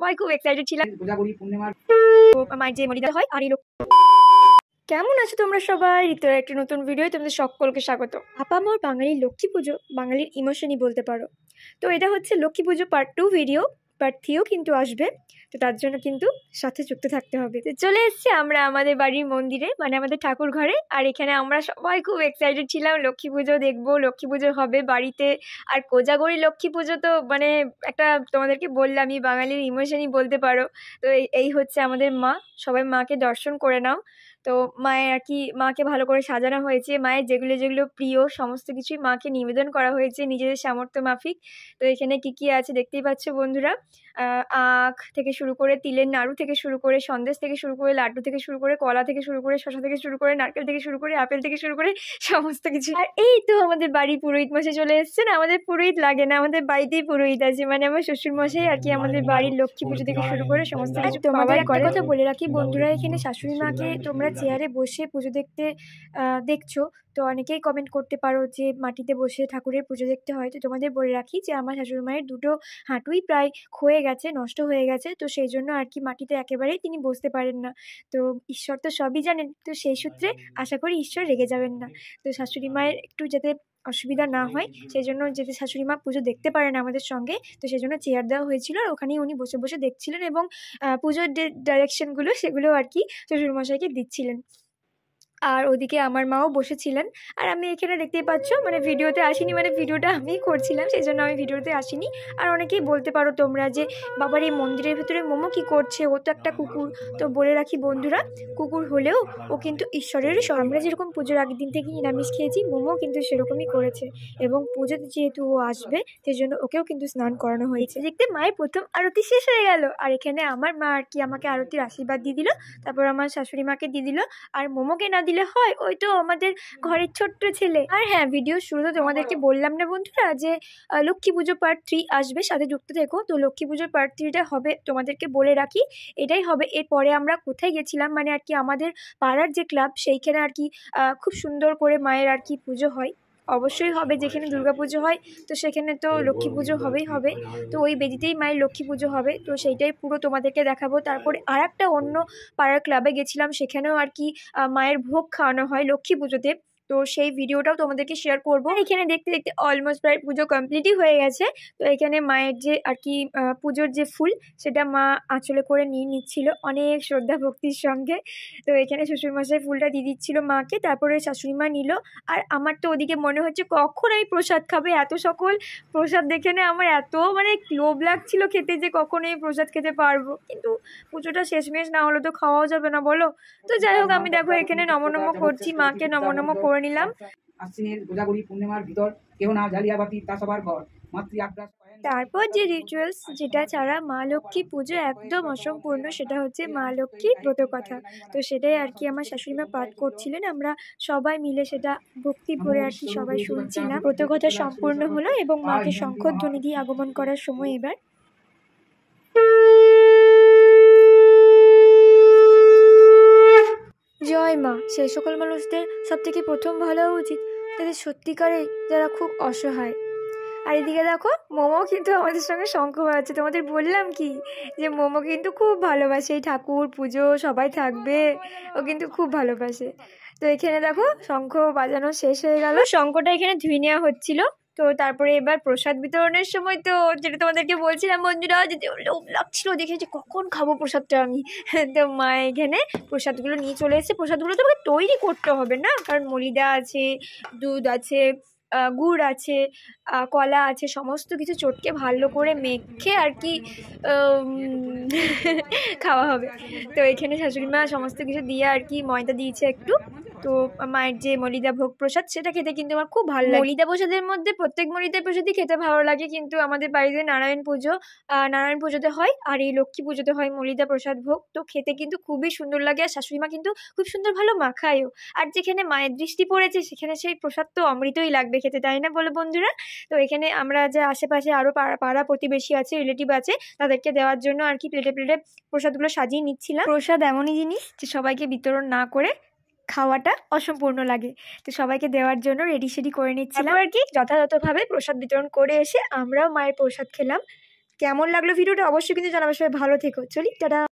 সবাই খুব এক্সাইটেড ছিলাম মায়ের যে মলিদা হয় আর এই লোক। কেমন আছো তোমরা সবাই? ঋতুর একটা নতুন ভিডিও তোমাদের সকলকে স্বাগত। আপামর বাঙালির লক্ষ্মী পুজো, বাঙালির ইমোশনই বলতে পারো। তো এটা হচ্ছে লক্ষ্মী পুজো পার্ট 2 ভিডিও, পার্ট 3ও কিন্তু আসবে, তো তার জন্য কিন্তু সাথে যুক্ত থাকতে হবে। তো চলে এসেছি আমরা আমাদের বাড়ির মন্দিরে, মানে আমাদের ঠাকুর ঘরে। আর এখানে আমরা সবাই খুব এক্সাইটেড ছিলাম, লক্ষ্মী পুজো দেখবো, লক্ষ্মী পুজো হবে বাড়িতে। আর কোজাগরি লক্ষ্মী পুজো তো মানে একটা, তোমাদেরকে বললামই, বাঙালির ইমোশনই বলতে পারো। তো এই হচ্ছে আমাদের মা, সবাই মাকে দর্শন করে নাও। তো মায়ের আর কি, মাকে ভালো করে সাজানো হয়েছে, মায়ের যেগুলো যেগুলো প্রিয় সমস্ত কিছুই মাকে নিবেদন করা হয়েছে নিজেদের সামর্থ্য মাফিক। তো এখানে কি কি আছে দেখতেই পাচ্ছ বন্ধুরা। আখ থেকে শুরু করে, তিলের নাড়ু থেকে শুরু করে, সন্দেশ থেকে শুরু করে, লাড্ডু থেকে শুরু করে, কলা থেকে শুরু করে, শসা থেকে শুরু করে, নারকেল থেকে শুরু করে, আপেল থেকে শুরু করে সমস্ত কিছু। আর এই তো আমাদের বাড়ির পুরোহিত মশাই চলে এসেছেন। আমাদের পুরোহিত লাগে না, আমাদের বাড়িতেই পুরোহিত আছে, মানে আমার শ্বশুর মশাই আর কি আমাদের বাড়ির লক্ষ্মী পুজো থেকে শুরু করে সমস্ত কিছু। তোমাদের একটা কথা বলে রাখি বন্ধুরা, এখানে শাশুড়ি মাকে তোমরা চেয়ারে বসে পুজো দেখতে দেখছো, তো অনেকেই কমেন্ট করতে পারো যে মাটিতে বসে ঠাকুরের পুজো দেখতে হয়। তো তোমাদের বলে রাখি যে আমার শাশুড়ি মায়ের দুটো হাঁটুই প্রায় ক্ষয়ে গেছে, নষ্ট হয়ে গেছে, তো সেই জন্য আর কি মাটিতে একেবারেই তিনি বসতে পারেন না। তো ঈশ্বর তো সবই জানেন, তো সেই সূত্রে আশা করি ঈশ্বর রেগে যাবেন না। তো শাশুড়ি মায়ের একটু যাতে অসুবিধা না হয় সেই জন্য, যাতে শাশুড়ি মা পুজো দেখতে পারেন আমাদের সঙ্গে, তো সেই জন্য চেয়ার দেওয়া হয়েছিল, আর ওখানেই উনি বসে বসে দেখছিলেন এবং পুজোর ডাইরেকশনগুলো সেগুলো আর কি শ্বশুরমশাইকে দিচ্ছিলেন। আর ওদিকে আমার মাও বসেছিলেন। আর আমি এখানে দেখতেই পাচ্ছ, মানে ভিডিওতে আসিনি, মানে ভিডিওটা আমিই করছিলাম, সেই জন্য আমি ভিডিওতে আসিনি। আর অনেকেই বলতে পারো তোমরা যে বাবার এই মন্দিরের ভেতরে মোমো কি করছে, ও তো একটা কুকুর। তো বলে রাখি বন্ধুরা, কুকুর হলেও ও কিন্তু ঈশ্বরেরই। আমরা যেরকম পুজোর আগের দিন থেকে নিরামিষ খেয়েছি, মোমো কিন্তু সেরকমই করেছে। এবং পুজোতে যেহেতু ও আসবে সেই জন্য ওকেও কিন্তু স্নান করানো হয়েছে। দেখতে মায়ের প্রথম আরতি শেষ হয়ে গেল, আর এখানে আমার মা আর কি আমাকে আরতির আশীর্বাদ দিয়ে দিল, তারপর আমার শাশুড়ি মাকে দিয়ে দিল। আর মোমোকে না দিলে হয়, ওই তো আমাদের ঘরের ছোট্ট ছেলে। আর হ্যাঁ, ভিডিও শুরুতে তোমাদেরকে বললাম না বন্ধুরা যে লক্ষ্মী পুজো পার্ট 3 আসবে, সাথে যুক্ত থেকো। তো লক্ষ্মী পুজোর পার্ট 3টা হবে, তোমাদেরকে বলে রাখি এটাই হবে। এরপরে আমরা কোথায় গেছিলাম, মানে আর কি আমাদের পাড়ার যে ক্লাব সেইখানে আর কি খুব সুন্দর করে মায়ের আর কি পুজো হয়। অবশ্যই হবে, যেখানে দুর্গাপুজো হয় তো সেখানে তো লক্ষ্মী পুজো হবেই হবে। তো ওই বেদিতেই মায়ের লক্ষ্মী পুজো হবে, তো সেইটাই পুরো তোমাদেরকে দেখাবো। তারপরে আর একটা অন্য পাড়ার ক্লাবে গেছিলাম, সেখানেও আর কি মায়ের ভোগ খাওয়ানো হয় লক্ষ্মী পুজোতে, তো সেই ভিডিওটাও তোমাদেরকে শেয়ার করবো। এখানে দেখতে দেখতে অলমোস্ট প্রায় পুজো কমপ্লিটই হয়ে গেছে। তো এখানে মায়ের যে আর কি পুজোর যে ফুল, সেটা মা আঁচলে করে নিয়ে নিচ্ছিল অনেক শ্রদ্ধা ভক্তির সঙ্গে। তো এখানে শ্বশুরমশাই ফুলটা দিয়ে দিচ্ছিল মাকে, তারপরে শাশুড়ি মা নিল। আর আমার তো ওদিকে মনে হচ্ছে কখন এই প্রসাদ খাবে, এত সকল প্রসাদ দেখে না আমার এত মানে লোভ লাগছিল খেতে, যে কখন এই প্রসাদ খেতে পারবো। কিন্তু পুজোটা শেষমেশ না হলে তো খাওয়াও যাবে না বলো। তো যাই হোক, আমি দেখো এখানে নমনম করছি, মাকে নমনম করে নিলাম। আশ্বিনের কোজাগরি পূর্ণিমার ভিতর কেউ না জ্বালিয়া বাতি তা সবার ঘর। তারপর যে রিচুয়ালস, যেটা ছাড়া মা লক্ষ্মী পুজো একদম অসম্পূর্ণ, সেটা হচ্ছে মা লক্ষ্মীর ব্রত কথা। তো সেটাই আর কি আমার শাশুড়িমা পাঠ করছিলেন, আমরা সবাই মিলে সেটা ভক্তি ভরে আর কি সবাই শুনছিলাম। ব্রত কথা সম্পূর্ণ হলো এবং মাকে শঙ্খধ্বনি দিয়ে আগমন করার সময় এবার। জয় মা। সেই সকল মানুষদের সব থেকে প্রথম ভালো উচিত তাদের সত্যিকারে যারা খুব অসহায়। আর এদিকে দেখো মোমো কিন্তু আমাদের সঙ্গে শঙ্খ বাজাচ্ছে। তোমাদের বললাম কি যে মোমো কিন্তু খুব ভালোবাসে, এই ঠাকুর পুজো সবাই থাকবে, ও কিন্তু খুব ভালোবাসে। তো এখানে দেখো শঙ্খ বাজানো শেষ হয়ে গেল, শঙ্খটা এখানে ধুয়ে নেওয়া হচ্ছিল। তো তারপরে এবার প্রসাদ বিতরণের সময়, তো যেটা তোমাদেরকে বলছিলাম বন্ধুরা, যে লোভ লাগছিল দেখে যে কখন খাবো প্রসাদটা আমি। তো মা এখানে প্রসাদগুলো নিয়ে চলে এসেছে। প্রসাদগুলো তো আমাকে তৈরি করতে হবে না, কারণ মলিদা আছে, দুধ আছে, গুড় আছে, কলা আছে, সমস্ত কিছু চটকে ভালো করে মেখে আর কি খাওয়া হবে। তো এখানে শাশুড়ি মা সমস্ত কিছু দিয়ে আর কি ময়দা দিয়েছে একটু। তো মায়ের যে মলিদা ভোগ প্রসাদ, সেটা খেতে কিন্তু আমার খুব ভালো লাগে। মলিদা প্রসাদের মধ্যে প্রত্যেক মলিদা প্রসাদই খেতে ভালো লাগে, কিন্তু আমাদের বাড়িতে নারায়ণ পুজোতে হয়, আর এই লক্ষ্মী পুজোতে হয় মলিদা প্রসাদ ভোগ। তো খেতে কিন্তু খুবই সুন্দর লাগে, আর শাশুড়ি মা কিন্তু খুব সুন্দর ভালো মাখায়ও। আর যেখানে মায়ের দৃষ্টি পড়েছে সেখানে সেই প্রসাদ তো অমৃতই লাগবে খেতে, তাই না বলো বন্ধুরা? তো এখানে আমরা যে আশেপাশে আরও পাড়া প্রতিবেশী আছে, রিলেটিভ আছে, তাদেরকে দেওয়ার জন্য আর কি প্লেটে প্লেটে প্রসাদগুলো সাজিয়ে নিচ্ছিলাম। প্রসাদ এমনই জিনিস যে সবাইকে বিতরণ না করে খাওয়াটা অসম্পূর্ণ লাগে, তো সবাইকে দেওয়ার জন্য রেডি সেডি করে নিচ্ছিলাম আর কি। যথাযথভাবে প্রসাদ বিতরণ করে এসে আমরাও মায়ের প্রসাদ খেলাম। কেমন লাগলো ভিডিওটা অবশ্যই কিন্তু জানাবে। সবাই ভালো থেকো, চলি টাটা।